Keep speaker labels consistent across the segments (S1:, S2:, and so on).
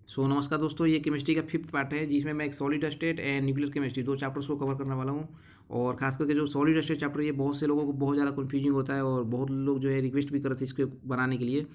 S1: नमस्कार दोस्तों, ये केमिस्ट्री का फिफ्थ पार्ट है जिसमें मैं एक solid state and nuclear chemistry दो चैप्टर्स को कवर करने वाला हूँ। और खास करके जो सॉलिड स्टेट चैप्टर ये बहुत से लोगों को बहुत ज़्यादा कंफ्यूजिंग होता है और बहुत लोग जो है रिक्वेस्ट भी करते हैं इसके बनाने के लिए।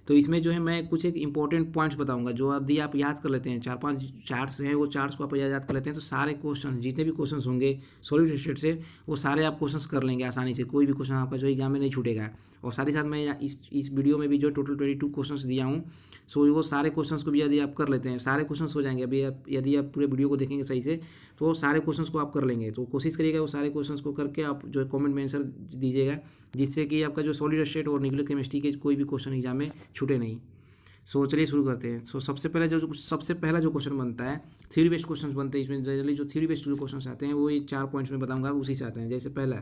S1: तो इसमें जो है मैं कुछ एक इंपॉर्टेंट पॉइंट्स बताऊंगा जो यदि आप याद कर लेते हैं, चार पांच चार्ट्स हैं, वो चार्ट्स को आप याद कर लेते हैं तो सारे क्वेश्चन जितने भी क्वेश्चन होंगे सॉलिड स्टेट से वो सारे आप क्वेश्चंस कर लेंगे आसानी से। कोई भी क्वेश्चन आपका जो एग्जाम में नहीं छूटेगा। और साथ ही साथ मैं इस वीडियो में भी जो टोटल 22 क्वेश्चंस दिया हूँ, वो सारे क्वेश्चंस को भी यदि आप कर लेते हैं सारे क्वेश्चंस हो जाएंगे। अभी आप यदि आप पूरे वीडियो को देखेंगे सही से तो वो सारे क्वेश्चंस को आप कर लेंगे। तो कोशिश करिएगा वो सारे क्वेश्चंस को करके आप जो है कमेंट में आंसर दीजिएगा, जिससे कि आपका जो सॉलिड स्टेट और न्यूक्लियर केमिस्ट्री के कोई भी क्वेश्चन एग्जाम में छूटे नहीं। चलिए शुरू करते हैं। सबसे पहला जो क्वेश्चन बनता है, थ्योरी बेस्ड क्वेश्चन बनते हैं। इसमें जनरली जो थ्योरी बेस्ड जो क्वेश्चन आते हैं वो ये 4 पॉइंट्स में बताऊंगा, उसी से आते हैं। जैसे पहला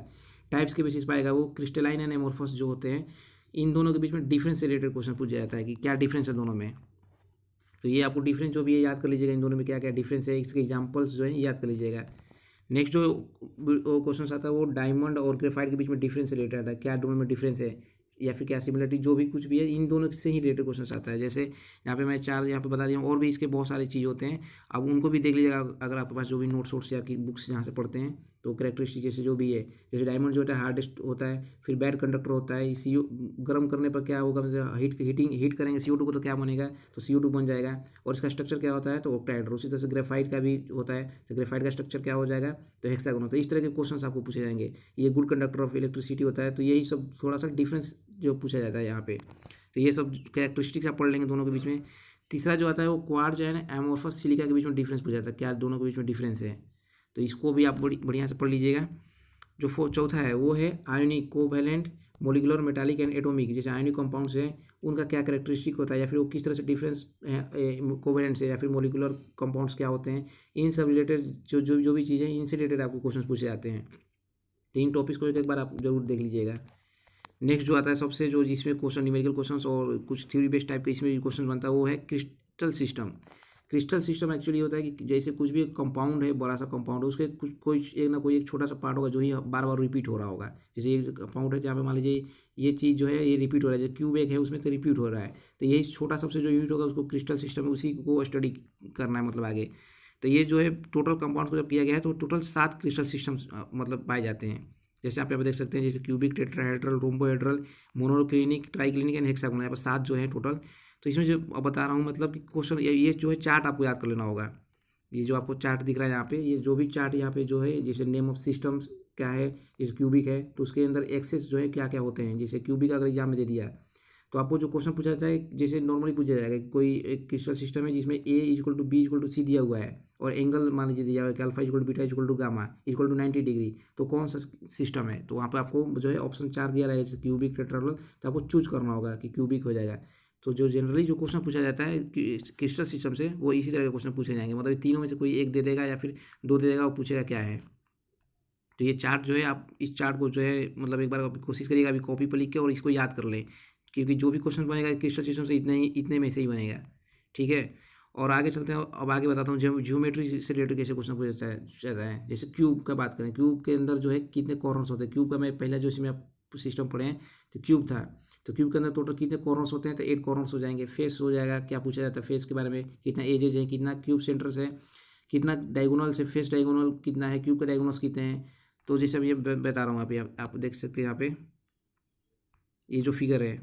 S1: टाइप्स के बेसिस पाएगा वो क्रिस्टलाइन एंड एमोर्फस जो होते हैं, इन दोनों के बीच में डिफरेंस से रिलेटेड क्वेश्चन पूछा जाता है कि क्या डिफरेंस है दोनों में। तो ये आपको डिफरेंस जो भी है याद कर लीजिएगा, इन दोनों में क्या क्या डिफरेंस है, इसके एग्जांपल्स जो है याद कर लीजिएगा। नेक्स्ट जो क्वेश्चन आता है वो डायमंड और ग्रेफाइट के बीच में डिफरेंस से रिलेटेड आता है, क्या दोनों में डिफरेंस है या फिर क्या सिमिलरिटी, जो भी कुछ भी है इन दोनों से ही रिलेटेड क्वेश्चन आता है। जैसे यहाँ पे मैं चार यहाँ पे बता दिया हूँ, और भी इसके बहुत सारी चीज़ होते हैं, अब उनको भी देख लीजिएगा अगर आपके पास जो भी नोट्स वोट्स या की बुक्स जहाँ से पढ़ते हैं। तो करेक्टरिस्टिक जैसे जो भी है, जैसे डायमंड जो होता है हार्डेस्ट होता है, फिर बैड कंडक्टर होता है। सी गर्म करने पर क्या होगा, मतलब हीट करेंगे CO2 को तो क्या बनेगा, तो CO2 बन जाएगा। और इसका स्ट्रक्चर क्या होता है, तो ऑक्टाहेड्रल। उसी तरह से ग्रेफाइट का भी होता है, तो ग्रेफाइट का स्ट्रक्चर क्या हो जाएगा, तो हेक्सागोनल होता है। इस तरह के क्वेश्चन आपको पूछे जाएंगे। ये गुड कंडक्टर ऑफ इलेक्ट्रिसिटी होता है। तो यही सब थोड़ा सा डिफरेंस जो पूछा जाता है यहाँ पे। तो ये सब कैरेक्टरिस्टिक्स आप पढ़ लेंगे दोनों के बीच में। तीसरा जो आता है वो क्वार्ट्ज एंड एमोर्फस सिलिका के बीच में डिफरेंस पूछा जाता है, क्या दोनों के बीच में डिफरेंस है। तो इसको भी आप बढ़िया से पढ़ लीजिएगा। जो चौथा है वो है ionic, covalent, molecular, metallic and atomic. जैसे आयोनिक कंपाउंड्स हैं उनका क्या कैरेक्टरिस्टिक होता है, या फिर वो किस तरह से डिफरेंस है कोवैलेंट से, या फिर मोलिकुलर कंपाउंड्स क्या होते हैं। इन सब रिलेटेड जो भी चीज़ें इनसे रिलेटेड आपको क्वेश्चन पूछे जाते हैं। तो इन टॉपिक्स को एक बार आप जरूर देख लीजिएगा। नेक्स्ट जो आता है सबसे जो जिसमें क्वेश्चन न्यूमेरिकल क्वेश्चंस और कुछ थ्योरी बेस्ड टाइप के इसमें भी क्वेश्चन बनता है वो है crystal system. Crystal system actually होता है कि जैसे कुछ भी कंपाउंड है, बड़ा सा कंपाउंड है, उसके कुछ कोई एक ना कोई एक छोटा सा पार्ट होगा जो ही बार बार रिपीट हो रहा होगा। जैसे एक कंपाउंड है जहाँ पे मान लीजिए ये चीज़ जो है ये रिपीट हो रहा है, जैसे क्यूब एक है उसमें तो रिपीट हो रहा है। तो यही छोटा सबसे जो यूनिट होगा उसको क्रिस्टल सिस्टम है, उसी को स्टडी करना है मतलब आगे। तो ये जो है टोटल कंपाउंड को जब किया गया है तो टोटल 7 क्रिस्टल सिस्टम्स मतलब पाए जाते हैं। जैसे आप यहाँ पे देख सकते हैं, जैसे cubic, tetrahedral, rhombohedral, monoclinic, triclinic and hexagonal. यहाँ पर 7 जो है टोटल। तो इसमें जो अब बता रहा हूँ मतलब कि क्वेश्चन ये जो है चार्ट आपको याद कर लेना होगा। ये जो आपको चार्ट दिख रहा है यहाँ पे, ये जो भी चार्ट यहाँ पे जो है, जैसे नेम ऑफ सिस्टम्स क्या है, जैसे क्यूबिक है तो उसके अंदर एक्सेस जो है क्या क्या होते हैं। जैसे क्यूबिक अगर एग्जाम में दे दिया तो आपको जो क्वेश्चन पूछा जाता है, जैसे नॉर्मली पूछा जाएगा कि कोई एक क्रिस्टल सिस्टम है जिसमें A = B = C दिया हुआ है, और एंगल मान लीजिए दिया हुआ है कि अल्फा = बीटा = गामा = 90 डिग्री। तो कौन सा सिस्टम है, तो वहाँ पे आपको जो है ऑप्शन 4 दिया रहेगा, जैसे क्यूबिक, टेट्राहेड्रल। तो आपको चूज करना होगा कि क्यूबिक हो जाएगा। तो जो जनरली जो क्वेश्चन पूछा जाता है क्रिस्टल सिस्टम से, वो इसी तरह के क्वेश्चन पूछे जाएंगे। मतलब तीनों में से कोई एक दे देगा या फिर दो दे देगा, वो पूछेगा क्या है। तो ये चार्ट जो है, आप इस चार्ट को जो है मतलब एक बार आप कोशिश करिएगा अभी कॉपी पर लिख के और इसको याद कर लें, क्योंकि जो भी क्वेश्चन बनेगा क्रिस्टल सिस्टम से इतने में से ही बनेगा। ठीक है। और आगे चलते हैं। अब आगे बताता हूँ ज्योमेट्री से रिलेटेड कैसे क्वेश्चन पूछा जाता है। जैसे क्यूब का बात करें, क्यूब के अंदर जो है कितने कॉर्नर्स होते हैं। क्यूब का मैं पहला जो इसमें आप सिस्टम पढ़े हैं तो क्यूब था। तो क्यूब के अंदर टोटल कितने कॉर्नर्स होते हैं, तो 8 कॉर्नर्स हो जाएंगे। फेस हो जाएगा, क्या पूछा जाता है फेस के बारे में, कितना एजेज है, कितना क्यूब सेंटर्स है, कितना डायगोनल से फेस डायगोनल कितना है, क्यूब के डायगोनल्स कितने हैं। तो जैसे अभी बता रहा हूँ अभी आप देख सकते हैं यहाँ पे ये जो फिगर है,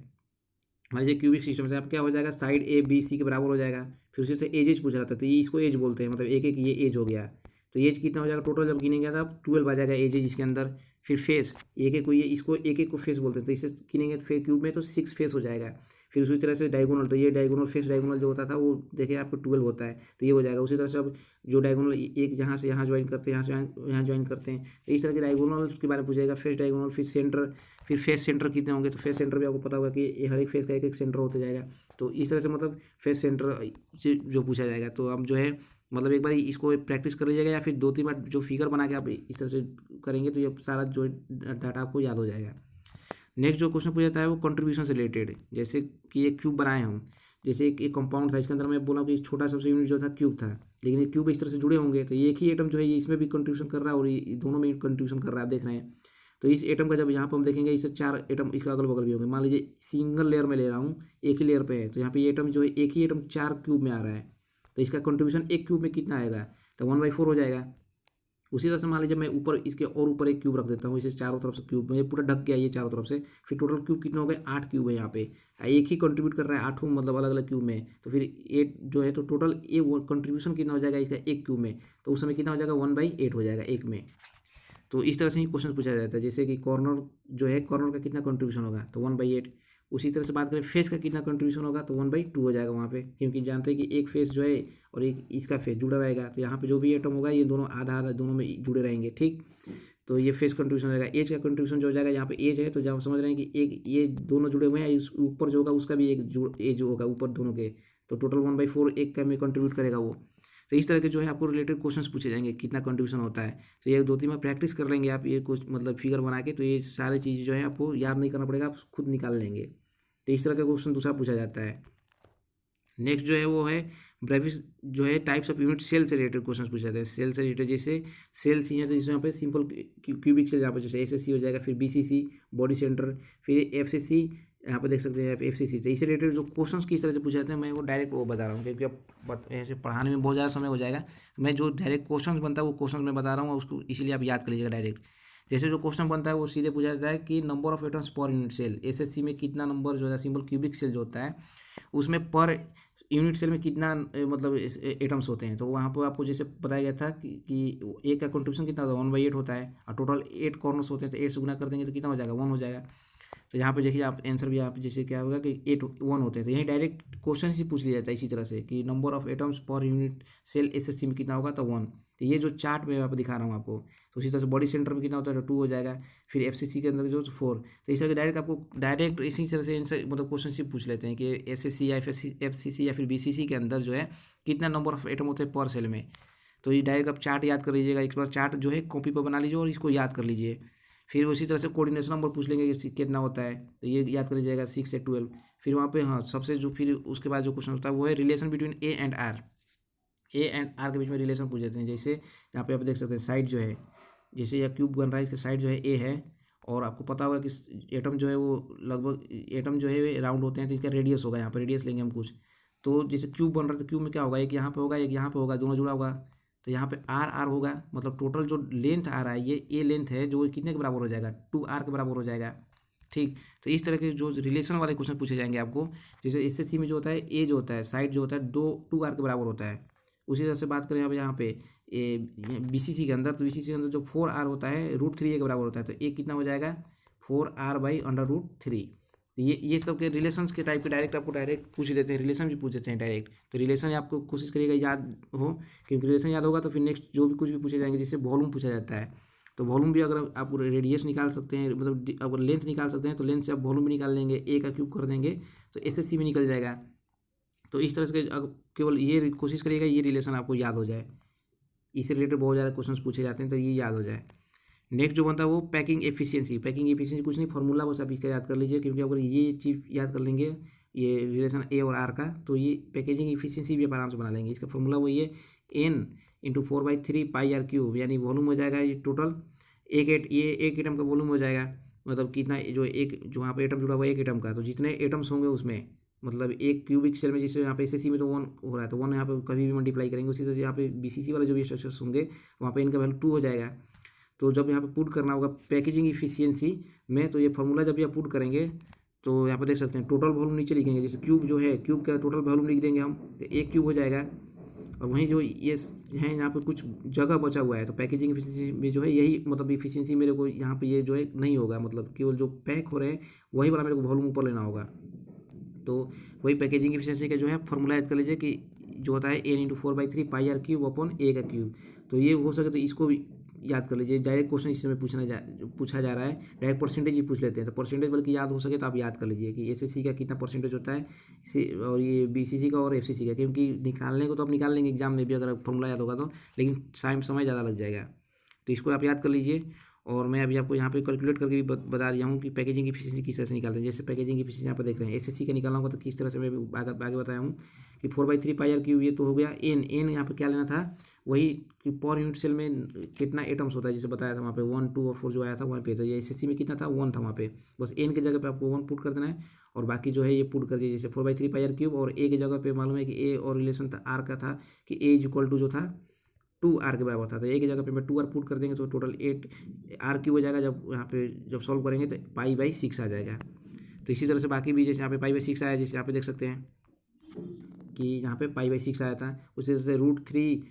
S1: मान लीजिए क्यूबिक सिस्टम से आप क्या हो जाएगा, साइड ABC के बराबर हो जाएगा। फिर उसी से एज पूछा जाता है, तो ये इसको एज बोलते हैं, मतलब एक एक ये एज हो गया। तो एज कितना हो जाएगा टोटल जब गिनेंगे तो 12 आ जाएगा एज इसके अंदर। फिर फेस एक एक को ये इसको एक एक को फेस बोलते हैं, तो इसे गिनेंगे तो फिर क्यूब में तो 6 फेस हो जाएगा। फिर उसी तरह से डायगोनल, तो ये डायगोनल फेस डायगोनल जो होता था वो देखिए आपको 12 होता है, तो ये हो जाएगा। उसी तरह से अब जो डायगोनल एक यहाँ से यहाँ ज्वाइन करते हैं, यहाँ से यहाँ ज्वाइन करते हैं, तो इस तरह के डायगोनल के बारे में पूछेगा। फेस डायगोनल, फिर सेंटर, फिर फेस सेंटर कितने होंगे, तो फेस सेंटर भी आपको पता होगा कि ये हर एक फेस का एक एक सेंटर होता जाएगा। तो इस तरह से मतलब फेस सेंटर से जो पूछा जाएगा। तो अब जो है मतलब एक बार इसको प्रैक्टिस कर लीजिएगा, या फिर 2-3 बार जो फिगर बना के आप इस तरह से करेंगे तो ये सारा जो डाटा आपको याद हो जाएगा। नेक्स्ट जो क्वेश्चन पूछा जाता है वो कंट्रीब्यूशन से रिलेटेड। जैसे कि एक क्यूब बनाए हम, जैसे एक कंपाउंड था, इसके अंदर मैं बोला कि छोटा सबसे यूनिट जो था क्यूब था, लेकिन ये क्यूब इस तरह से जुड़े होंगे तो ये एक ही एटम जो है ये इसमें भी कंट्रीब्यूशन कर रहा है और ये दोनों में कंट्रीब्यूशन कर रहा है, आप देख रहे हैं। तो इस एटम का जब यहाँ पर हम देखेंगे, इससे 4 एटम इसका अगल बगल भी होंगे। मान लीजिए सिंगल लेयर में ले रहा हूँ, एक ही लेयर पे है, तो यहाँ पे ये एटम जो है एक ही एटम 4 क्यूब में आ रहा है। तो इसका कंट्रीब्यूशन एक क्यूब में कितना आएगा, तो 1/4 हो जाएगा। उसी तरह से मान लीजिए मैं ऊपर इसके और ऊपर एक क्यूब रख देता हूँ, इसे चारों तरफ से क्यूब में पूरा ढक गया ये चारों तरफ से, फिर टोटल क्यूब कितना हो गए 8 क्यूब है यहाँ पे, एक ही कंट्रीब्यूट कर रहा है 8 मतलब अलग अलग क्यूब में, तो फिर 8 जो है तो टोटल ये वो कंट्रीब्यूशन कितना हो जाएगा इसका एक क्यूब में, तो उस समय कितना हो जाएगा 1/8 हो जाएगा एक में। तो इस तरह से ही क्वेश्चन पूछा जाता है, जैसे कि कॉर्नर जो है कॉर्नर का कितना कंट्रीब्यूशन होगा तो 1/8। उसी तरह से बात करें फेस का कितना कंट्रीब्यूशन होगा तो 1/2 हो जाएगा वहाँ पे, क्योंकि जानते हैं कि एक फेस जो है और एक इसका फेस जुड़ा रहेगा, तो यहाँ पे जो भी एटम होगा ये दोनों आधा आधा दोनों में जुड़े रहेंगे, ठीक। तो ये फेस कंट्रीब्यूशन हो जाएगा। एज का कंट्रीब्यूशन जो हो जाएगा, यहाँ पे एज है तो जब हम समझ रहे हैं कि एक ये दोनों जुड़े हुए हैं, इस ऊपर जो होगा उसका भी एक एज होगा ऊपर दोनों के, तो टोटल 1/4 एक का में कंट्रीब्यूट करेगा वो। तो इस तरह के जो है आपको रिलेटेड क्वेश्चंस पूछे जाएंगे कितना कंट्रीब्यूशन होता है। तो ये 2-3 बार प्रैक्टिस कर लेंगे आप ये कुछ मतलब फिगर बना के, तो ये सारी चीज़ जो है आपको याद नहीं करना पड़ेगा, आप खुद निकाल लेंगे। तो इस तरह का क्वेश्चन दूसरा पूछा जाता है। नेक्स्ट जो है वो है ब्रेविस जो है टाइप्स ऑफ यूनिट सेल से रिलेटेड क्वेश्चन पूछे जाते हैं। सेल से रिलेटेड जैसे सेल सी है तो जैसे यहाँ पे सिंपल क्यूबिक सेल यहाँ पे जैसे एसएससी हो जाएगा, फिर बीसीसी बॉडी सेंटर, फिर एफसीसी यहाँ पे देख सकते हैं एफसीसी। तो इससे रिलेटेड जो क्वेश्चन किस तरह से पूछे जाते हैं मैं वो डायरेक्ट वो बता रहा हूँ, क्योंकि अब ऐसे पढ़ाने में बहुत ज़्यादा समय हो जाएगा। मैं जो डायरेक्ट क्वेश्चन बनता है वो क्वेश्चन मैं बता रहा हूँ उसको, इसीलिए आप याद कर लीजिएगा डायरेक्ट। जैसे जो क्वेश्चन बनता है वो सीधे पूछा जाता है कि number of atoms per unit cell, SSC में कितना नंबर जो है सिंपल क्यूबिक सेल जो होता है उसमें पर यूनिट सेल में कितना मतलब एटम्स होते हैं। तो वहाँ पर आपको जैसे बताया गया था कि एक का कंट्रीब्यूशन कितना होता है 1/8 होता है, और टोटल 8 कॉर्नर्स होते हैं तो 8 से गुना कर देंगे तो कितना हो जाएगा 1 हो जाएगा। तो यहाँ पे देखिए आप आंसर भी आप जैसे क्या होगा कि 1 होते हैं, तो यही डायरेक्ट क्वेश्चन ही पूछ लिया जाता है इसी तरह से कि number of atoms per unit cell SSC में कितना होगा तो 1। तो ये जो चार्ट में आप दिखा रहा हूँ आपको, तो उसी तरह से बॉडी सेंटर में कितना होता है तो 2 हो जाएगा, फिर एफसीसी के अंदर जो 4। तो इस तरह के डायरेक्ट आपको डायरेक्ट इसी तरह से आंसर मतलब क्वेश्चन पूछ लेते हैं कि एसएससी या एफसीसी या फिर बीसीसी के अंदर जो है कितना नंबर ऑफ एटम होते हैं पर सेल में। तो ये डायरेक्ट आप चार्ट याद कर लीजिएगा, एक बार चार्ट जो है कॉपी पर बना लीजिए और इसको याद कर लीजिए। फिर उसी तरह से कोऑर्डिनेशन नंबर पूछ लेंगे कि कितना होता है, तो ये याद कर लीजिएगा 6 से 12। फिर वहाँ पे हाँ सबसे जो फिर उसके बाद जो क्वेश्चन होता है वो है relation between A and R. A and R के बीच में रिलेशन पूछ देते हैं, जैसे यहाँ पे आप देख सकते हैं साइड जो है, जैसे यह क्यूब बन रहा है इसका साइड जो है ए है, और आपको पता होगा कि एटम जो है वो लगभग एटम जो है राउंड होते हैं, तो इसका रेडियस होगा, यहाँ पर रेडियस लेंगे हम कुछ। तो जैसे क्यूब बन रहा है तो क्यूब में क्या होगा, एक यहाँ पे होगा एक यहाँ पे होगा, दोनों जुड़ा होगा, तो यहाँ पे आर आर होगा, मतलब टोटल जो लेंथ आ रहा है ये ए लेंथ है जो कितने के बराबर हो जाएगा 2r के बराबर हो जाएगा, ठीक। तो इस तरह के जो रिलेशन वाले क्वेश्चन पूछे जाएंगे आपको। जैसे एसएससी में जो होता है ए जो होता है साइड जो होता है 2r के बराबर होता है। उसी तरह से बात करें अब यहाँ पे बीसीसी के अंदर, तो बीसीसी के अंदर जो 4r होता है √3a के बराबर होता है, तो ए कितना हो जाएगा 4r/√3। ये सब के रिलेशंस के टाइप के डायरेक्ट आपको डायरेक्ट पूछ देते हैं, रिलेशन भी पूछ देते हैं डायरेक्ट। तो रिलेशन आपको कोशिश करिएगा याद हो, क्योंकि रिलेशन याद होगा तो फिर नेक्स्ट जो भी कुछ भी पूछे जाएंगे, जैसे वॉल्यूम पूछा जाता है, तो वॉल्यूम भी अगर आप रेडियस निकाल सकते हैं मतलब अगर लेंथ निकाल सकते हैं तो लेंथ से आप वॉल्यूम भी निकाल लेंगे, ए का क्यूब कर देंगे तो एसएससी में निकल जाएगा। तो इस तरह से केवल ये कोशिश करिएगा ये रिलेशन आपको याद हो जाए, इससे रिलेटेड बहुत ज़्यादा क्वेश्चन पूछे जाते हैं तो ये याद हो जाए। नेक्स्ट जो बनता है वो पैकिंग एफिशिएंसी। पैकिंग एफिशिएंसी कुछ नहीं, फॉर्मूला बस आप इसका याद कर लीजिए, क्योंकि अगर ये चीज़ याद कर लेंगे ये रिलेशन ए और आर का, तो ये पैकेजिंग एफिशिएंसी भी आप आराम से बना लेंगे। इसका फॉर्मूला वही है n × 4/3 πr³ यानी वॉल्यूम हो जाएगा ये टोटल एक एटम का वॉल्यूम हो जाएगा, मतलब कितना जो एक जो यहाँ पे एटम जुड़ा हुआ है एक एटम का, तो जितने एटम्स होंगे उसमें मतलब एक क्यूबिक सेल में, जैसे यहाँ पे एसएससी में तो 1 हो रहा है तो 1 यहाँ पे कभी भी मल्टीप्लाई करेंगे, उसी तरह से यहाँ पे बीसीसी वाले जो भी स्ट्रक्चर्स होंगे वहाँ पे इनका वैल्यू 2 हो जाएगा। तो जब यहाँ पे पुट करना होगा पैकेजिंग इफिशियंसी में, तो ये फार्मूला जब भी आप पुट करेंगे तो यहाँ पे देख सकते हैं टोटल वॉल्यूम नीचे लिखेंगे, जैसे क्यूब जो है क्यूब का टोटल वॉल्यूम लिख देंगे हम, तो एक क्यूब हो जाएगा। और वहीं जो ये है यहाँ पे कुछ जगह बचा हुआ है, तो पैकेजिंग इफिशियंसी में जो है यही मतलब इफिशियंसी मेरे को यहाँ पे ये जो है नहीं होगा, मतलब केवल जो पैक हो रहे हैं वही वाला मेरे को वॉल्यूम ऊपर लेना होगा। तो वही पैकेजिंग इफिशियंसी का जो है फॉर्मूला याद कर लीजिए कि जो होता है n × 4/3 πr³ a का क्यूब। तो ये हो सके तो इसको भी याद कर लीजिए, डायरेक्ट क्वेश्चन इस समय पूछा जा रहा है, डायरेक्ट परसेंटेज ही पूछ लेते हैं, तो परसेंटेज बल्कि याद हो सके तो आप याद कर लीजिए कि एसएससी का कितना परसेंटेज होता है और ये बीसीसी का और एफसीसी का, क्योंकि निकालने को तो आप निकाल लेंगे एग्जाम में भी अगर फॉर्मूला याद होगा तो, लेकिन समय ज़्यादा लग जाएगा, तो इसको आप याद कर लीजिए। और मैं अभी आपको यहाँ पे कैलकुलेट करके भी बता दिया हूँ कि पैकेजिंग एफिशिएंसी किस तरह से निकालते हैं। जैसे पैकेजिंग एफिशिएंसी यहाँ पर देख रहे हैं, एसएससी का निकालना होगा तो किस तरह से मैं आगे बताया हूँ कि 4/3 पाई आर क्यूब, ये तो हो गया। एन यहाँ पे क्या लेना था, वही कि पर यूनिट सेल में कितना एटम्स होता है, जैसे बताया था वहाँ पे 1, 2 और 4 जो आया था वहाँ पे। तो ये एसएससी में कितना था, 1 था वहाँ पे। बस एन की जगह पे आपको 1 पुट कर देना है और बाकी जो है ये पुट कर दीजिए। जैसे 4/3 पाई आर क्यूब, और ए की जगह पे मालूम है कि ए और रिलेशन था आर का था कि ए इज इक्वल टू जो था 2 आर के बराबर था। तो ए की जगह पे मैं 2 आर पुट कर देंगे तो टोटल 8 आर क्यूब हो जाएगा। जब यहाँ पे जब सॉल्व करेंगे तो पाई/6 आ जाएगा। तो इसी तरह से बाकी भी जैसे यहाँ पे पाई/6 आया, जैसे यहाँ पे देख सकते हैं कि यहाँ पे पाई/6 आया था, उसी तरह से √3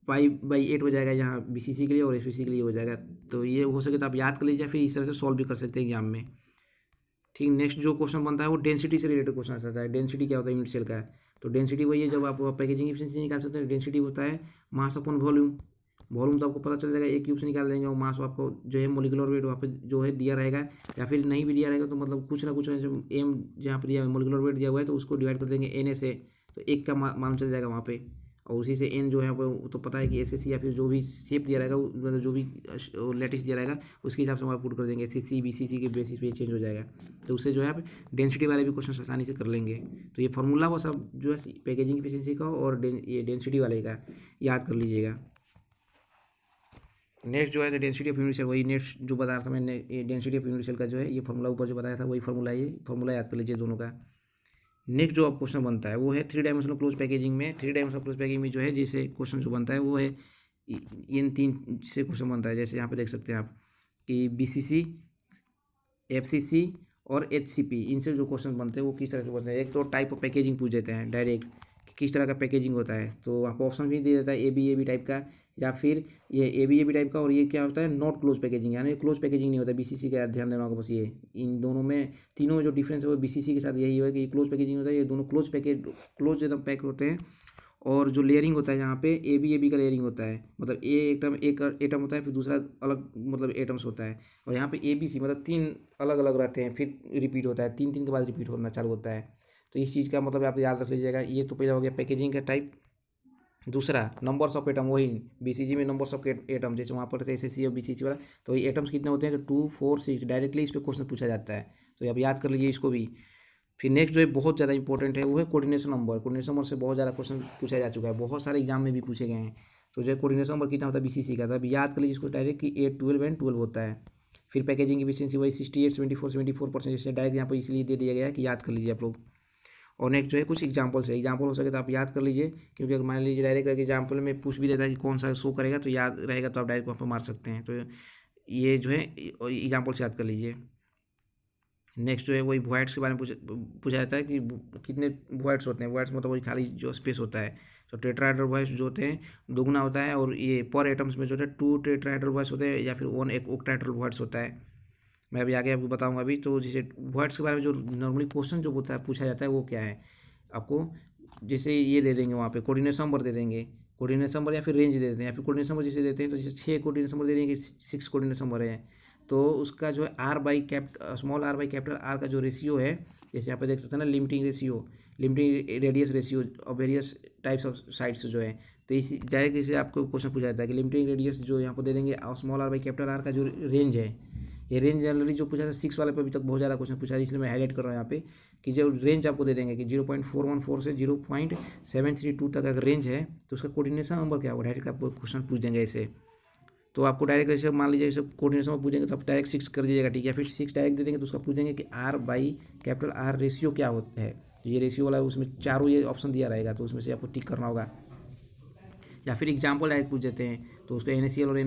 S1: पाई/8 हो जाएगा यहाँ बीसीसी के लिए और एसपीसी के लिए हो जाएगा। तो ये हो सके तो आप याद कर लीजिए, फिर इस तरह से सॉल्व भी कर सकते हैं एग्जाम में। ठीक, नेक्स्ट जो क्वेश्चन बनता है वो डेंसिटी से रिलेटेड क्वेश्चन आता है। डेंसिटी क्या होता है यूनिट सेल का, तो डेंसिटी वही है जब आप पैकेजिंग एफिशिएंसी निकाल सकते हैं। डेंसिटी होता है मास अपॉन वॉल्यूम। वॉल्यूम तो आपको पता चल जाएगा, एक क्यूब से निकाल देंगे, और मास आपको जो है मोलिकुलर वेट वहाँ पे जो है दिया रहेगा, या फिर नहीं भी दिया रहेगा तो मतलब कुछ ना कुछ एम जहाँ पर दिया मोलिकुलर वेट दिया हुआ है तो उसको डिवाइड कर देंगे एन से, तो एक का मालूम चल जाएगा वहाँ पे। और उसी से एन जो है वो तो पता है कि एसएससी या फिर जो भी शेप दिया रहेगा, मतलब जो भी लेटिस दिया रहेगा उसके हिसाब से वहाँ पुट कर देंगे। एसएससी बीसीसी के बेसिस पे चेंज हो जाएगा। तो उससे जो है आप डेंसिटी वाले भी क्वेश्चन आसानी से कर लेंगे। तो ये फार्मूला वो सब जो है पैकेजिंग एफिशिएंसी का और ये डेंसिटी वाले का याद कर लीजिएगा। नेक्स्ट जो है डेंसिटी ऑफ यूनिट सेल, वही नेक्स्ट जो बता रहा था मैंने, डेंसिटी ऑफ यूनिट सेल का जो है ये फार्मूला ऊपर जो बताया था वही फार्मूला, ये फार्मूला याद कर लीजिए दोनों का। नेक्स्ट जो अब क्वेश्चन बनता है वो है 3 डायमेंशनल क्लोज पैकेजिंग में। 3 डायमेंशनल क्लोज पैकेजिंग में जो है जैसे क्वेश्चन जो बनता है वो है इन 3 से क्वेश्चन बनता है। जैसे यहाँ पे देख सकते हैं आप कि बीसीसी, एफसीसी और एचसीपी, इनसे जो क्वेश्चन बनते हैं वो किस तरह से बनते हैं। एक तो टाइप ऑफ पैकेजिंग पूछ देते हैं डायरेक्ट कि किस तरह का पैकेजिंग होता है, तो आपको ऑप्शन भी दे देता है ए बी टाइप का, या फिर ये ए बी टाइप का। और ये क्या होता है, नॉट क्लोज पैकेजिंग, यानी क्लोज पैकेजिंग नहीं होता बीसीसी का, ध्यान देना होगा बस। ये इन दोनों में, तीनों में जो डिफरेंस है वो बीसीसी के साथ यही है कि क्लोज पैकेजिंग होता है। ये दोनों क्लोज एकदम पैक होते हैं। और जो लेयरिंग होता है यहाँ पे ए बी का लेयरिंग होता है, मतलब एक एटम होता है, फिर दूसरा अलग मतलब एटम्स होता है। और यहाँ पे ABC मतलब 3 अलग अलग रहते हैं, फिर रिपीट होता है, 3 के बाद रिपीट होना चालू होता है। तो इस चीज़ का मतलब आप याद रख लीजिएगा। ये तो पहला हो गया पैकेजिंग का टाइप। दूसरा नंबर्स ऑफ एटम, वही बीसीजी में नंबर्स ऑफ एटम, जैसे वहाँ पर एसएससी और बीसीसी वाला, तो ये एटम्स कितने होते हैं, तो 2, 4, 6 डायरेक्टली इस पर क्वेश्चन पूछा जाता है। तो आप याद कर लीजिए इसको भी। फिर नेक्स्ट जो है बहुत ज़्यादा इंपॉर्टेंट है वो है कोऑर्डिनेशन नंबर। कोऑर्डिनेशन नंबर से बहुत ज़्यादा क्वेश्चन पूछा जा चुका है, बहुत सारे एग्जाम में भी पूछे गए हैं। तो जो है कोऑर्डिनेशन नंबर कितना होता है बीसीसी का, तो अभी याद कर लीजिए इसको डायरेक्ट कि 8, 12 एंड 12 होता है। फिर पैकेजिंग एफिशिएंसी वही 68, 74% जैसे डायरेक्ट यहाँ पर इसलिए दे दिया गया है कि याद कर लीजिए आप लोग। और नेक्स्ट जो है कुछ एग्जाम्पल्स है, एग्जाम्पल हो सके तो आप याद कर लीजिए, क्योंकि अगर मान लीजिए डायरेक्ट एग्जाम्पल में पूछ भी देता है कि कौन सा शो करेगा तो याद रहेगा, तो आप डायरेक्ट वहाँ पर मार सकते हैं। तो ये जो है एग्जाम्पल से याद कर लीजिए। नेक्स्ट जो है वही वॉइड्स के बारे में पूछा जाता है कि कितने वॉइड्स होते हैं। वॉइड्स मतलब वही खाली जो स्पेस होता है। तो टेट्राहेड्रल वॉइड्स जो होते हैं दुगुना होता है, और ये पर एटम्स में जो है 2 टेट्राहेड्रल वॉइड्स होते हैं, या फिर 1 एक ऑक्टाहेड्रल वॉइड्स होता है। मैं अभी आगे आपको बताऊंगा अभी। तो जैसे वॉइड्स के बारे में जो नॉर्मली क्वेश्चन जो होता है पूछा जाता है वो क्या है, आपको जैसे ये दे देंगे वहाँ पे कोऑर्डिनेशन नंबर दे देंगे, कोऑर्डिनेशन नंबर या फिर रेंज दे देते हैं, या फिर कोऑर्डिनेशन नंबर जैसे देते हैं तो जैसे 6 कोऑर्डिनेशन नंबर दे देंगे, 6 कोऑर्डिनेशन नंबर है, तो उसका जो है small r by capital R का जो रेशियो है, जैसे यहाँ पे देख सकते हैं ना, limiting radius ratio of various types of sides जो है। तो इसी डायरेक्ट इसे आपको क्वेश्चन पूछा जाता है कि लिमिटिंग रेडियस जो यहाँ पर दे देंगे, और small r by capital R का जो रेंज है, ये रेंज जनरली जो पूछा था 6 वाले पे अभी तक बहुत ज़्यादा क्वेश्चन पूछा है, इसलिए मैं हाईलाइट कर रहा हूँ यहाँ पे कि जो रेंज आपको दे देंगे कि 0.414 से 0.732 तक अगर रेंज है तो उसका कोऑर्डिनेशन नंबर क्या होगा, डायरेक्ट आपको क्वेश्चन पूछ देंगे ऐसे। तो आपको डायरेक्ट ऐसे मान लीजिए ऐसे कोऑर्डिनेशन में पूछेंगे तो आप डायरेक्ट 6 कर दीजिएगा, ठीक है। फिर 6 डायरेक्ट दे देंगे तो उसका पूछेंगे कि R by capital R ratio क्या होता है, तो ये रेशियो वाला उसमें चारों ये ऑप्शन दिया रहेगा, तो उसमें से आपको टिक करना होगा। या फिर एग्जाम्पल डायरेक्ट पूछ देते हैं तो उसका NaCl और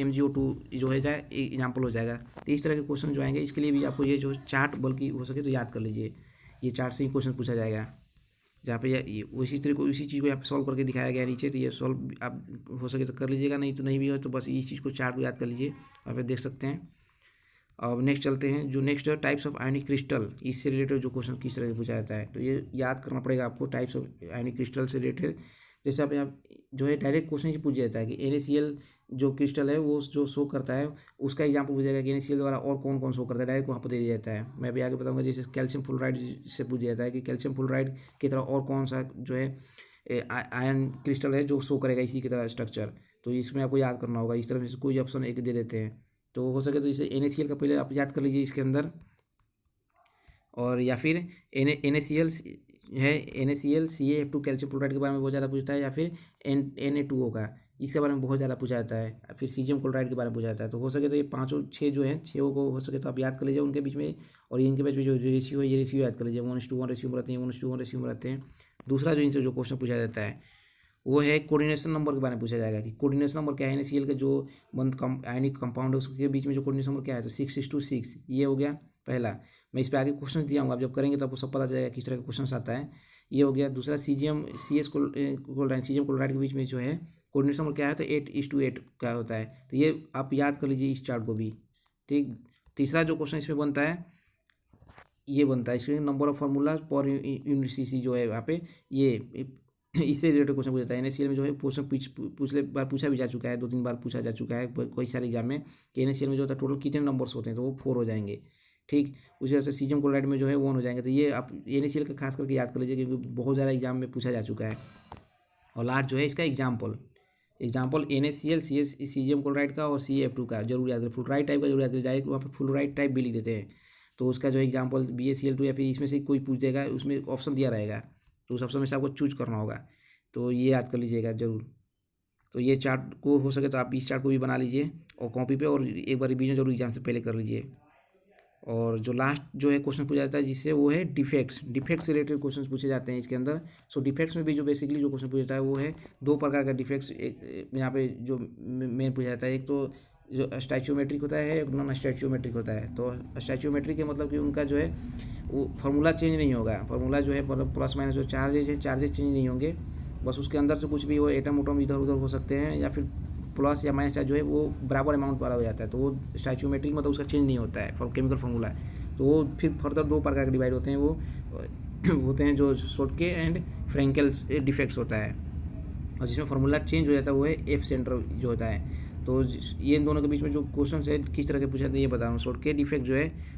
S1: MgO2 जो है जाए एग्जाम्पल हो जाएगा। तो इस तरह के क्वेश्चन जो आएंगे इसके लिए भी आपको ये जो चार्ट बल्कि हो सके तो याद कर लीजिए, ये चार्ट से ही क्वेश्चन पूछा जाएगा, जहाँ पे ये उसी तरह को उसी चीज़ को यहाँ पे सॉल्व करके दिखाया गया नीचे। तो ये सॉल्व आप हो सके तो कर लीजिएगा, नहीं तो नहीं भी हो तो बस इस चीज़ को चार्ट को याद कर लीजिए, वहाँ पे देख सकते हैं। अब नेक्स्ट चलते हैं, जो नेक्स्ट है टाइप्स ऑफ आयनिक क्रिस्टल, इससे रिलेटेड जो क्वेश्चन किस तरह से पूछा जाता है, तो ये याद करना पड़ेगा आपको टाइप्स ऑफ आयनिक क्रिस्टल से रिलेटेड। जैसे आप यहाँ जो है डायरेक्ट क्वेश्चन ही पूछ जाता है कि NaCl जो क्रिस्टल है वो जो शो करता है उसका एग्जाम्पल पूछ जाएगा कि NaCl द्वारा और कौन कौन शो करता है, डायरेक्ट वहाँ पर दे दिया जाता है। मैं भी आगे बताऊंगा। जैसे कैल्शियम फ्लोराइड से पूछ जाता है कि कैल्शियम फ्लोराइड की तरह और कौन सा जो है आयन क्रिस्टल है जो शो करेगा इसी की तरह स्ट्रक्चर, तो इसमें आपको याद करना होगा, इस तरह से कोई ऑप्शन एक दे देते हैं। तो हो सके तो इसे NaCl का पहले आप याद कर लीजिए इसके अंदर, और या फिर NaCl है, NaCl CaF2 कैल्शियम क्लोराइड के बारे में बहुत ज़्यादा पूछता है, या फिर Na2O का, इसके बारे में बहुत ज़्यादा पूछा जाता है, फिर सीजियम क्लोराइड के बारे में पूछा जाता है। तो हो सके तो ये पाँचों छः जो हैं, छः को हो सके तो आप याद कर लीजिए उनके बीच में, और इनके बीच में जो रेशियो है ये रेशियो याद कर लीजिए, 1:1 रेशियो में रहते हैं, 1:1 रेशियो में रहते हैं। दूसरा जो इनसे जो क्वेश्चन पूछा जाता है वो है कोऑर्डिनेशन नंबर के बारे में पूछा जाएगा कि कोऑर्डिनेशन नंबर क्या है, NaCl के जो बंद आयनिक कंपाउंड है उसके बीच में जो कोऑर्डिनेशन नंबर क्या है, तो 6:6, ये हो गया पहला। मैं इस पर आगे क्वेश्चन दिया हूँ, आप जब करेंगे तो आपको सब पता चलेगा किस तरह का क्वेश्चन आता है। ये हो गया। दूसरा सीजियम क्लोराइड, सीजियम क्लोराइड के बीच में जो है कोऑर्डिनेशन नंबर क्या है, तो 8:8 का होता है। तो ये आप याद कर लीजिए इस चार्ट को भी, ठीक। तीसरा जो क्वेश्चन इसमें बनता है ये बनता है इसके number of formula per unit CC जो है यहाँ पे, ये इससे रिलेटेड क्वेश्चन पूछा जाता है। NaCl में जो है क्वेश्चन पिछले बार पूछा भी जा चुका है, 2-3 बार पूछा जा चुका है कई सारे एग्जाम में, कि NaCl में जो होता है टोटल कितने नंबर्स होते हैं, तो वो 4 हो जाएंगे, ठीक। उसी तरह से सीजियम क्लोराइड में जो है 1 हो जाएंगे। तो ये आप NaCl का खास करके याद कर लीजिए क्योंकि बहुत ज़्यादा एग्जाम में पूछा जा चुका है। और लास्ट जो है इसका एग्जाम्पल NaCl सीजियम क्लोराइड का और CaF2 का जरूर याद करें। फ्लोराइड टाइप का जरूर याद करें, डायरेक्ट वहाँ पर फ्लोराइड टाइप भी लिख देते हैं, तो उसका जो एग्जाम्पल BaCl2 या फिर इसमें से कोई पूछ देगा, उसमें ऑप्शन दिया रहेगा, तो उस ऑप्शन में से आपको चूज करना होगा। तो ये याद कर लीजिएगा जरूर। तो ये चार्ट को हो सके तो आप इस चार्ट को भी बना लीजिए और कॉपी पे, और एक बार रिवीजन जरूर एग्जाम से पहले कर लीजिए। और जो लास्ट जो है क्वेश्चन पूछा जाता है जिससे वो है डिफेक्ट्स से रिलेटेड क्वेश्चन पूछे जाते हैं इसके अंदर। सो डिफेक्ट्स में भी जो बेसिकली जो क्वेश्चन पूछा जाता है वो है 2 प्रकार का डिफेक्ट्स यहाँ पे जो मेन पूछा जाता है। एक तो जो स्टैच्योमेट्रिक होता है, एक नॉन स्टैच्योमेट्रिक होता है। तो स्टैच्योमेट्रिक के मतलब कि उनका जो है वो फार्मूला चेंज नहीं होगा, फार्मूला जो है मतलब प्लस माइनस जो चार्जेज है, चार्जेज चेंज नहीं होंगे, बस उसके अंदर से कुछ भी वो एटम उटम इधर उधर हो सकते हैं, या फिर प्लस या माइनस चार्ज जो है वो बराबर अमाउंट वाला हो जाता है। तो वो स्टैच्योमेट्रिक मतलब उसका चेंज नहीं होता है केमिकल फार्मूला। तो वो फिर फर्दर 2 प्रकार के डिवाइड होते हैं, वो होते हैं जो शॉर्टके एंड फ्रैंकेल डिफेक्ट्स होता है, और जिसमें फार्मूला चेंज हो जाता है वो है एफ सेंटर जो होता है। तो ये इन दोनों के बीच में जो क्वेश्चन है किस तरह के पूछा जाते हैं ये बता रहा हूँ। शॉर्टके डिफेक्ट जो है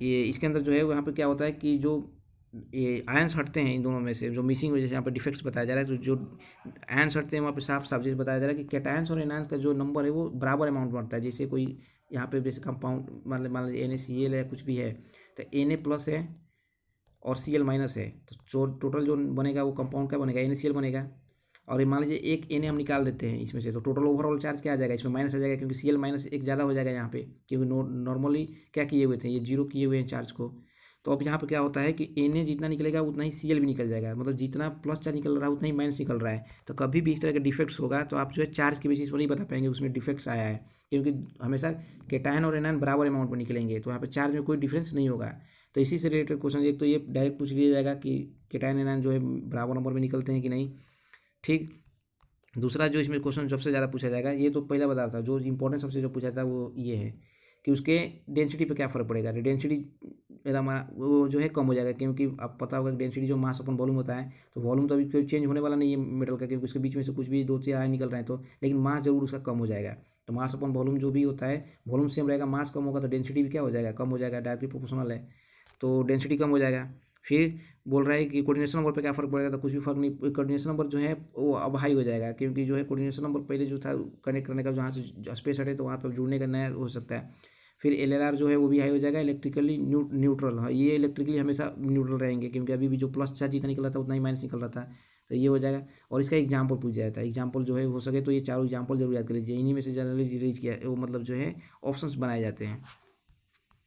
S1: ये इसके अंदर जो है यहाँ पे क्या होता है कि जो ये आयंस हटते हैं इन दोनों में से, जो मिसिंग वजह से यहाँ पे डिफेक्ट्स बताया जा रहा है। तो जो आयंस हटते हैं वहाँ पे साफ साफ चीज़ बताया जा रहा है कि कैटायंस और एनायंस का जो नंबर है वो बराबर अमाउंट बढ़ता है। जैसे कोई यहाँ पे जैसे कंपाउंड मतलब मान लीजिए NaCl है कुछ भी है, तो Na+ है और Cl- है, तो टोटल जो बनेगा वो कंपाउंड का बनेगा, NaCl बनेगा। और ये मान लीजिए एक Na हम निकाल देते हैं इसमें से, तो टोटल ओवरऑल चार्ज क्या आ जाएगा, इसमें माइनस आ जाएगा क्योंकि Cl- एक ज़्यादा हो जाएगा यहाँ पे, क्योंकि नॉर्मली क्या किए हुए थे ये 0 किए हुए हैं चार्ज को। तो अब यहाँ पे क्या होता है कि Na जितना निकलेगा उतना ही Cl भी निकल जाएगा, मतलब जितना प्लस चार्ज निकल रहा है उतना ही माइनस निकल रहा है। तो कभी भी इस तरह के डिफेक्ट्स होगा तो आप जो है चार्ज के बेसिस पर नहीं बता पाएंगे उसमें डिफेक्ट्स आया है, क्योंकि हमेशा कैटायन और एनायन बराबर अमाउंट में निकलेंगे, तो यहाँ पे चार्ज में कोई डिफरेंस नहीं होगा। तो इसी से रिलेटेड क्वेश्चन एक तो ये डायरेक्ट पूछ लिया जाएगा कि कैटायन एनायन जो है बराबर नंबर में निकलते हैं कि नहीं, ठीक। दूसरा जो इसमें क्वेश्चन सबसे ज़्यादा पूछा जाएगा, ये तो पहला बता था, जो इंपॉर्टेंट सबसे जो पूछा था वो ये है कि उसके डेंसिटी पे क्या फ़र्क पड़ेगा। डेंसिटी वो जो है कम हो जाएगा, क्योंकि आप पता होगा कि डेंसिटी जो मास अपन वॉल्यूम होता है, तो वॉल्यूम तो अभी कोई चेंज होने वाला नहीं है मेटल का, क्योंकि उसके बीच में से कुछ भी 2 आयन निकल रहे हैं, तो लेकिन मास जरूर उसका कम हो जाएगा। तो मास अपन वॉल्यूम जो भी होता है, वॉल्यूम सेम रहेगा, मास कम होगा तो डेंसिटी भी क्या हो जाएगा, कम हो जाएगा, डायरेक्टली प्रोपोर्शनल है, तो डेंसिटी कम हो जाएगा। फिर बोल रहा है कि कोऑर्डिनेशन नंबर पे क्या फ़र्क पड़ेगा, तो कुछ भी फर्क नहीं, कोऑर्डिनेशन नंबर जो है वो अब हाई हो जाएगा, क्योंकि जो है कोऑर्डिनेशन नंबर पहले जो था कनेक्ट करने का जहाँ से स्पेस हटे तो वहाँ पर जुड़ने का नया हो सकता है। फिर LLR जो है वो भी हाई हो जाएगा, इलेक्ट्रिकली न्यूट्रल, हाँ ये इलेक्ट्रिकली हमेशा न्यूट्रल रहेंगे, क्योंकि अभी भी जो प्लस चार्ज जितना निकल रहा था उतना ही माइनस निकल रहा था, तो ये हो जाएगा। और इसका एग्जाम्पल पूछ जाता है, एग्जाम्पल जो है हो सके तो ये चारों एग्जाम्पल जरूर याद कर लीजिए, इन्हीं में से जनरली रिलीज किया वो मतलब जो है ऑप्शंस बनाए जाते हैं।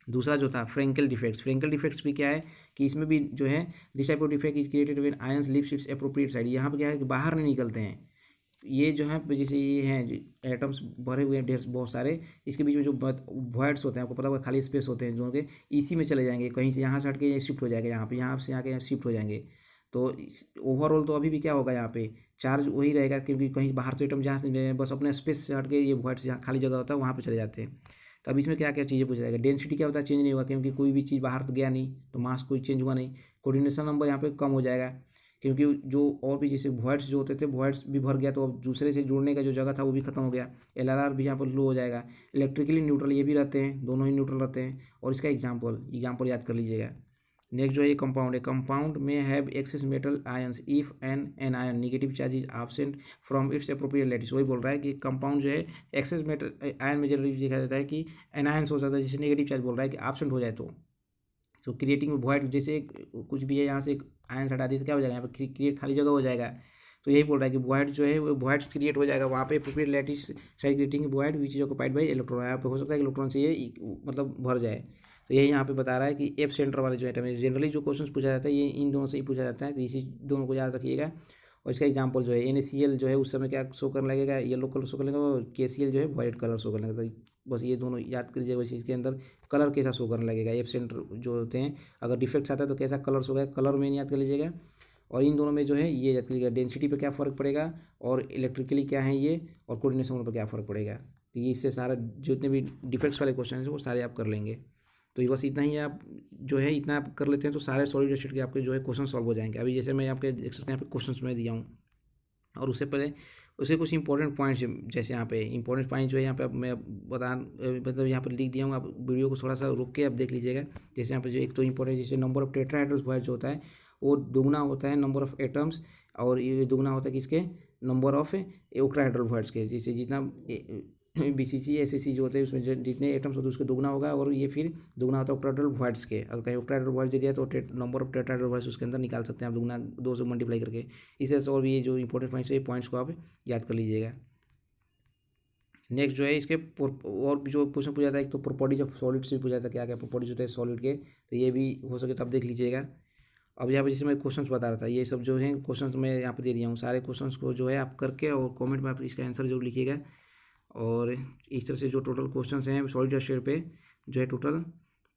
S1: दूसरा जो था फ्रैंकेल डिफेक्ट्स भी क्या है कि इसमें भी जो है this type of defect is created when ions leaves it's appropriate side. यहाँ पे क्या है कि बाहर नहीं निकलते हैं, ये जो है जैसे ये हैं एटम्स भरे हुए हैं ढेर बहुत सारे, इसके बीच में जो वॉइड्स होते हैं, आपको पता होगा खाली स्पेस होते हैं जो के इसी में चले जाएंगे, कहीं से यहाँ से हट के ये शिफ्ट हो जाएगा, यहाँ पे यहाँ से आके शिफ्ट हो जाएंगे। तो ओवरऑल तो अभी भी क्या होगा, यहाँ पे चार्ज वही रहेगा, क्योंकि कहीं बाहर से एटम जहाँ से नहीं, बस अपने स्पेस से हट के ये वॉइड्स जहाँ खाली जगह होता है वहाँ पे चले जाते हैं। तो अब इसमें क्या क्या चीज़ें पूछा जाएगा, डेंसिटी क्या होता है, चेंज नहीं होगा, क्योंकि कोई भी चीज़ बाहर तो गया नहीं, तो मास कोई चेंज हुआ नहीं। कोऑर्डिनेशन नंबर यहाँ पे कम हो जाएगा, क्योंकि जो और भी जैसे वॉइड्स जो होते थे वॉइड्स भी भर गया, तो अब दूसरे से जुड़ने का जो जगह था वो भी खत्म हो गया। LLR भी यहाँ पर लो हो जाएगा। इलेक्ट्रिकली न्यूट्रल ये भी रहते हैं, दोनों ही न्यूट्रल रहते हैं। और इसका एग्जाम्पल याद कर लीजिएगा, नेक्स्ट जो है ये कंपाउंड है, कंपाउंड में have excess metal ions if an ion negative charge is absent from its appropriate lattice. वही बोल रहा है कि कंपाउंड जो है एक्सेस मेटल आयन में जनरली देखा जाता है कि एनायंस हो सकता है, जैसे नेगेटिव चार्ज बोल रहा है कि एब्सेंट हो जाए तो क्रिएटिंग वॉइड, जैसे कुछ भी है यहाँ से एक आयन हटा दी तो क्या हो जाएगा, यहाँ पर क्रिएट खाली जगह हो जाएगा। तो यही बोल रहा है कि वॉइड जो है वो वॉइड क्रिएट हो जाएगा वहाँ पे appropriate lattice side creating void which is occupied by electron. यहाँ पे हो सकता है कि इलेक्ट्रॉन से ये मतलब भर जाए। तो यही यहाँ पे बता रहा है कि एफ सेंटर वाले जो एटम है, जनरली जो क्वेश्चन पूछा जाता है ये इन दोनों से ही पूछा जाता है, तो इसी दोनों को याद रखिएगा। और इसका एग्जांपल जो है NaCl जो है उस समय क्या शो करने लगेगा, येलो कलर शो करने लगेगा, और KCl जो है वाइट कलर शो करने लगेगा। तो बस ये दोनों याद करिए, वैसे इसके अंदर कलर कैसा शो करने लगेगा, एफ सेंटर जो होते हैं अगर डिफेक्ट्स आता है तो कैसा कलर शो होगा, कलर में याद कर लीजिएगा। और इन दोनों में जो है ये याद करिएगा डेंसिटी पे क्या फ़र्क पड़ेगा, और इलेक्ट्रिकली क्या है ये, और कोऑर्डिनेशन पर क्या फ़र्क पड़ेगा। तो ये इससे सारा जितने भी डिफेक्ट्स वाले क्वेश्चन हैं वो सारे आप कर लेंगे। तो ये बस इतना ही आप जो है इतना आप कर लेते हैं तो सारे सॉलिड स्टेट के आपके जो है क्वेश्चन सॉल्व हो जाएंगे। अभी जैसे मैं आपके देख सकते हैं यहाँ पे क्वेश्चन में दिया हूँ, और उससे पहले उसके कुछ इंपॉर्टेंट पॉइंट्स जैसे यहाँ पे इंपॉर्टेंट पॉइंट जो है यहाँ पे मैं बता मतलब यहाँ पे लिख दिया हूँ, आप वीडियो को थोड़ा सा रोक के आप देख लीजिएगा। जैसे यहाँ पे जो एक तो इंपॉर्टेंट जैसे नंबर ऑफ टेट्राहेड्रल वॉइड जो होता है वो दुगना होता है नंबर ऑफ एटम्स, और ये दुगना होता है किसके, नंबर ऑफ ओक्टाहेड्रल वॉइड्स के। जैसे जितना BCC SAC जो होते हैं उसमें जितने एटम्स होते हैं उसके दुगना होगा, और ये फिर दुगना होता है ओक्टाहेड्रल वॉइड्स के। अगर कहीं ओक्टाहेड्रल वॉइड्स दे दिया तो नंबर ऑफ टेट्राहेड्रल वॉइड्स उसके अंदर निकाल सकते हैं आप, दुगना 2 से मल्टीप्लाई करके। इसे और भी ये जो इंपॉर्टेंट पॉइंट्स है ये पॉइंट्स को आप याद कर लीजिएगा। नेक्स्ट जो है इसके और भी जो क्वेश्चन पूछा था, एक तो प्रॉपर्टीज ऑफ सॉलिड से पूछा था, क्या क्या प्रॉपर्टीज होते हैं सॉलिड के, तो ये भी हो सके तो आप देख लीजिएगा। अब यहाँ पे जैसे मैं क्वेश्चंस बता रहा था, ये सब जो है क्वेश्चंस मैं यहाँ पे दे दिया हूँ, सारे क्वेश्चंस को जो है आप करके और कमेंट में आप इसका आंसर जरूर लिखिएगा। और इस तरह से जो टोटल क्वेश्चंस हैं सॉलिड स्टेट पे जो है टोटल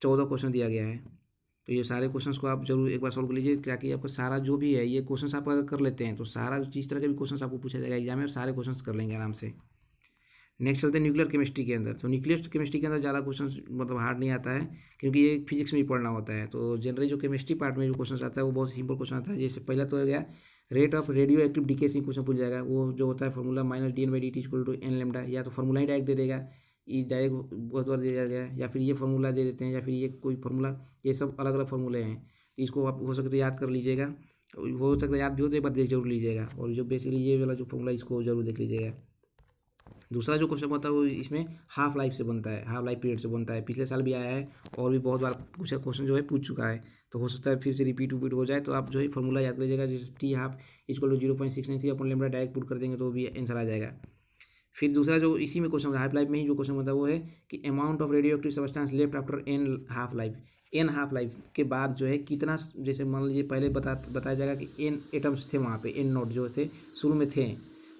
S1: 14 क्वेश्चन दिया गया है। तो ये सारे क्वेश्चंस को आप जरूर एक बार सॉल्व कर लीजिए, ताकि आपका सारा जो भी है ये क्वेश्चंस आप अगर कर लेते हैं तो सारा जिस तरह के भी क्वेश्चंस आपको पूछा जाएगा एग्जाम में सारे क्वेश्चंस कर लेंगे आराम से। नेक्स्ट चलते हैं न्यूक्लियर केमिस्ट्री के अंदर। तो न्यूक्लियर केमिस्ट्री के अंदर ज़्यादा क्वेश्चन मतलब हार्ड नहीं आता है, क्योंकि ये फिजिक्स में ही पढ़ना होता है। तो जनरली जो केमिस्ट्री पार्ट में जो क्वेश्चन आता है वो बहुत सिंपल क्वेश्चन आता है। जैसे पहला तो हो गया rate of radioactive decaying question पूछ जाएगा, वो जो होता है फॉर्मूला -dN/dt = n लैम्डा, या तो फॉर्मूला ही डायरेक्ट दे देगा, ये डायरेक्ट बहुत बार दे दिया गया है, या फिर ये फॉर्मूला दे देते हैं, या फिर ये कोई फॉर्मूला, ये सब अलग अलग फॉर्मूले हैं। इसको आप हो सके तो याद कर लीजिएगा, हो सकता है याद भी हो तो एक बार देख जरूर लीजिएगा। और जो बेसिकली ये वाला जो फॉर्मूला इसको जरूर देख लीजिएगा। दूसरा जो क्वेश्चन होता है वो इसमें हाफ लाइफ से बनता है, हाफ लाइफ पीरियड से बनता है, पिछले साल भी आया है और भी बहुत बार कुछ क्वेश्चन जो है पूछ चुका है। तो हो सकता है फिर से रिपीट हो जाए, तो आप जो है फॉर्मूला याद लीजिएगा, जैसे T12 = 0.693 अपन लैम्डा डायरेक्ट पुट कर देंगे तो भी आंसर आ जाएगा। फिर दूसरा जो इसी में क्वेश्चन हाफ लाइफ में ही जो क्वेश्चन होता है वो है कि amount of radio active substance left after n half life, n half life के बाद जो है कितना, जैसे मान लीजिए पहले बताया जाएगा कि n एटम्स थे वहाँ पे, n नॉट जो थे शुरू में थे,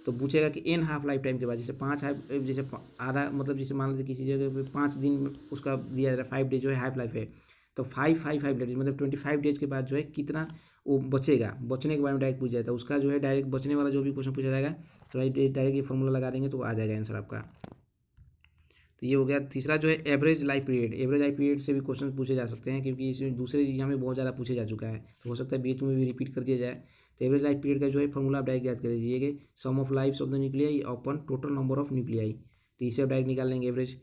S1: तो पूछेगा कि n हाफ लाइफ टाइम के बाद, जैसे 5 हाफ, जैसे आधा मतलब जैसे मान लीजिए किसी जगह पे 5 दिन में उसका दिया जा रहा है 5 डेज जो है हाफ लाइफ है, तो 5 डेज मतलब 25 डेज के बाद जो है कितना वो बचेगा, बचने के बारे में डायरेक्ट पूछ जाता है। उसका जो है डायरेक्ट बचने वाला जो भी क्वेश्चन पूछा जाएगा तो डायरेक्ट ये फॉर्मूला लगा देंगे तो आ जाएगा आंसर आपका। तो ये हो गया। तीसरा जो है average life period, average life period से भी क्वेश्चन पूछे जा सकते हैं, क्योंकि इसमें दूसरे एग्जाम में बहुत ज़्यादा पूछे जा चुका है, तो हो सकता है बीच में भी रिपीट कर दिया जाए। तो एवरेज लाइफ पीरियड का जो है फॉर्मूला आप डायरेक्ट याद कर लीजिए, sum of life of the nuclei upon total number of nuclei, तो इसे आप डायरेक्ट निकाल लेंगे एवरेज।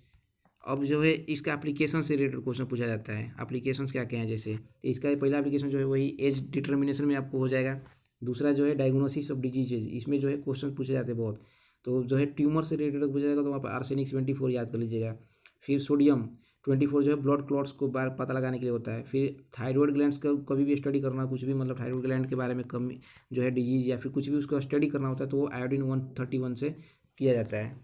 S1: अब जो है इसका एप्लीकेशन से रिलेटेड क्वेश्चन पूछा जाता है, एप्लीकेशन क्या क्या हैं, जैसे तो इसका पहला एप्लीकेशन जो है वही एज डिटर्मिनेशन में आपको हो जाएगा। दूसरा जो है डायग्नोसिस ऑफ डिजीजेज, इसमें जो है क्वेश्चन पूछे जाते हैं बहुत, तो जो है ट्यूमर से रिलेटेड पूछा जाएगा तो वहाँ पर आर्सेनिक 74 याद कर लीजिएगा। फिर सोडियम 24 जो है ब्लड क्लॉट्स को बार पता लगाने के लिए होता है। फिर थायराइड ग्लैंड्स का कभी भी स्टडी करना, कुछ भी मतलब थायराइड ग्लैंड के बारे में कमी जो है डिजीज या फिर कुछ भी उसको स्टडी करना होता है तो वो आयोडीन 131 से किया जाता है।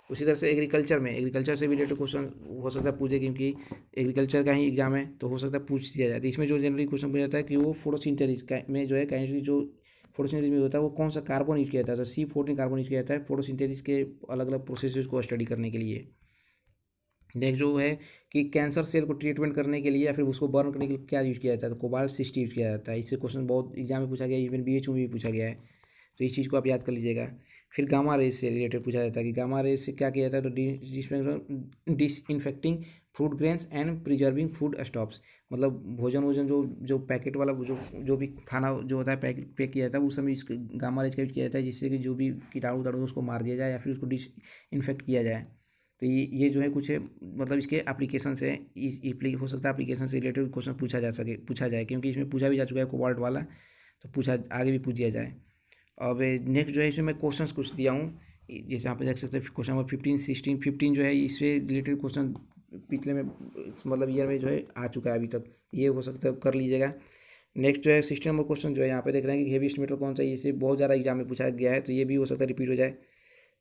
S1: उसी तरह से एग्रीकल्चर से भी रिलेटेड क्वेश्चन हो सकता है पूछे, क्योंकि एग्रीकल्चर का ही एग्जाम है तो हो सकता है पूछ दिया जाता है। इसमें जो जनरली क्वेश्चन पूछा जाता है कि वो फोटोसिंथेसिस में जो है काइनेटिक जो फोटोसिंथेसिस में होता है वो कौन सा कार्बन यूज किया जाता है, तो C14 कार्बन यूज किया जाता है फोटोसिंथेसिस के अलग अलग प्रोसेसेस को स्टडी करने के लिए। नेक्स्ट जो है कि कैंसर सेल को ट्रीटमेंट करने के लिए या फिर उसको बर्न करने के लिए क्या यूज़ किया जाता है, तो कोबाल्ट 60 यूज़ किया जाता है। इससे क्वेश्चन बहुत एग्जाम में पूछा गया, इवन BH में भी पूछा गया है, तो इस चीज़ को आप याद कर लीजिएगा। फिर गामा रेज से रिलेटेड पूछा जाता है कि गामा रेज से क्या किया जाता है, तो disinfecting fruit grains and preserving food stops, मतलब भोजन जो पैकेट वाला जो भी खाना जो होता है पैक किया जाता है उस समय इस गामा रेज का यूज किया जाता है, जिससे कि जो भी कीटाणु उसको मार दिया जाए या फिर उसको डिसइंफेक्ट किया जाए। तो ये जो है कुछ है, मतलब इसके एप्लीकेशन से हो सकता है एप्लीकेशन से रिलेटेड क्वेश्चन पूछा जाए, क्योंकि इसमें पूछा भी जा चुका है कोबाल्ट वाला, तो पूछा आगे भी पूछ दिया जाए। अब नेक्स्ट जो है इसमें मैं क्वेश्चंस कुछ दिया हूँ, जैसे आप देख सकते हैं क्वेश्चन नंबर 15, 16, 15 जो है इससे रिलेटेड क्वेश्चन पिछले में मतलब ईयर में जो है आ चुका है अभी तक, ये हो सकता है कर लीजिएगा। नेक्स्ट जो है 16 नंबर क्वेश्चन जो है यहाँ पे देख रहे हैं कि हेवीएस्ट मेटल कौन सा है, इससे बहुत ज़्यादा एग्जाम में पूछा गया है, तो ये भी हो सकता है रिपीट हो जाए।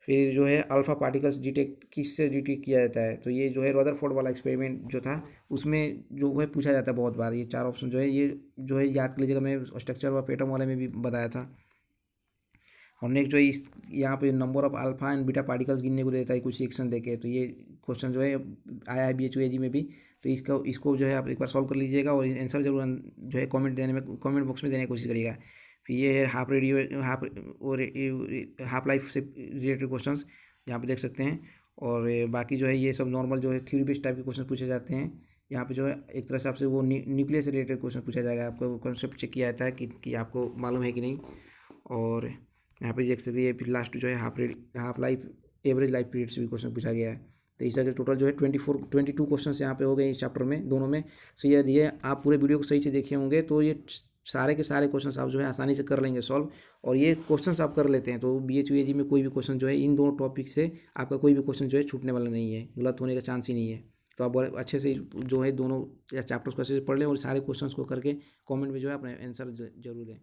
S1: फिर जो है अल्फ़ा पार्टिकल्स डिटेक्ट किससे डिटेक्ट किया जाता है, तो ये जो है रदरफोर्ड वाला एक्सपेरिमेंट जो था उसमें जो है पूछा जाता है बहुत बार। ये 4 ऑप्शन जो है ये जो है याद कर लीजिएगा, मैं स्ट्रक्चर व पेटम वाले में भी बताया था। और नेक्स्ट जो है इस यहाँ पे number of alpha and beta particles गिनने को देता है कुछ सेक्शन देके, तो ये क्वेश्चन जो है आया है BHUAG में भी, तो इसको जो है आप एक बार सॉल्व कर लीजिएगा और आंसर जरूर जो है कमेंट बॉक्स में देने की कोशिश करिएगा। फिर ये है हाफ लाइफ से रिलेटेड क्वेश्चंस यहाँ पे देख सकते हैं। और बाकी जो है ये सब नॉर्मल जो है थ्योरी बेस्ड टाइप के क्वेश्चन पूछे जाते हैं। यहाँ पे जो है एक तरह से आपसे वो न्यूक्लियस से रिलेटेड क्वेश्चन पूछा जाएगा, आपको कॉन्सेप्ट चेक किया जाता है कि आपको मालूम है कि नहीं। और यहाँ पे देख सकते हैं फिर लास्ट जो है half life average life period से भी क्वेश्चन पूछा गया है। तो इस तरह के टोटल जो है 22 क्वेश्चन यहाँ पे हो गए इस चैप्टर में दोनों में। सो ये आप पूरे वीडियो को सही से देखे होंगे तो ये सारे के सारे क्वेश्चन आप जो है आसानी से कर लेंगे सॉल्व। और ये क्वेश्चन आप कर लेते हैं तो BHUAG में कोई भी क्वेश्चन जो है इन दोनों टॉपिक से आपका कोई भी क्वेश्चन जो है छूटने वाला नहीं है, गलत होने का चांस ही नहीं है। तो आप अच्छे से जो है दोनों चैप्टर्स को अच्छे से पढ़ लें और सारे क्वेश्चंस को करके कमेंट में जो है अपने आंसर जरूर दें।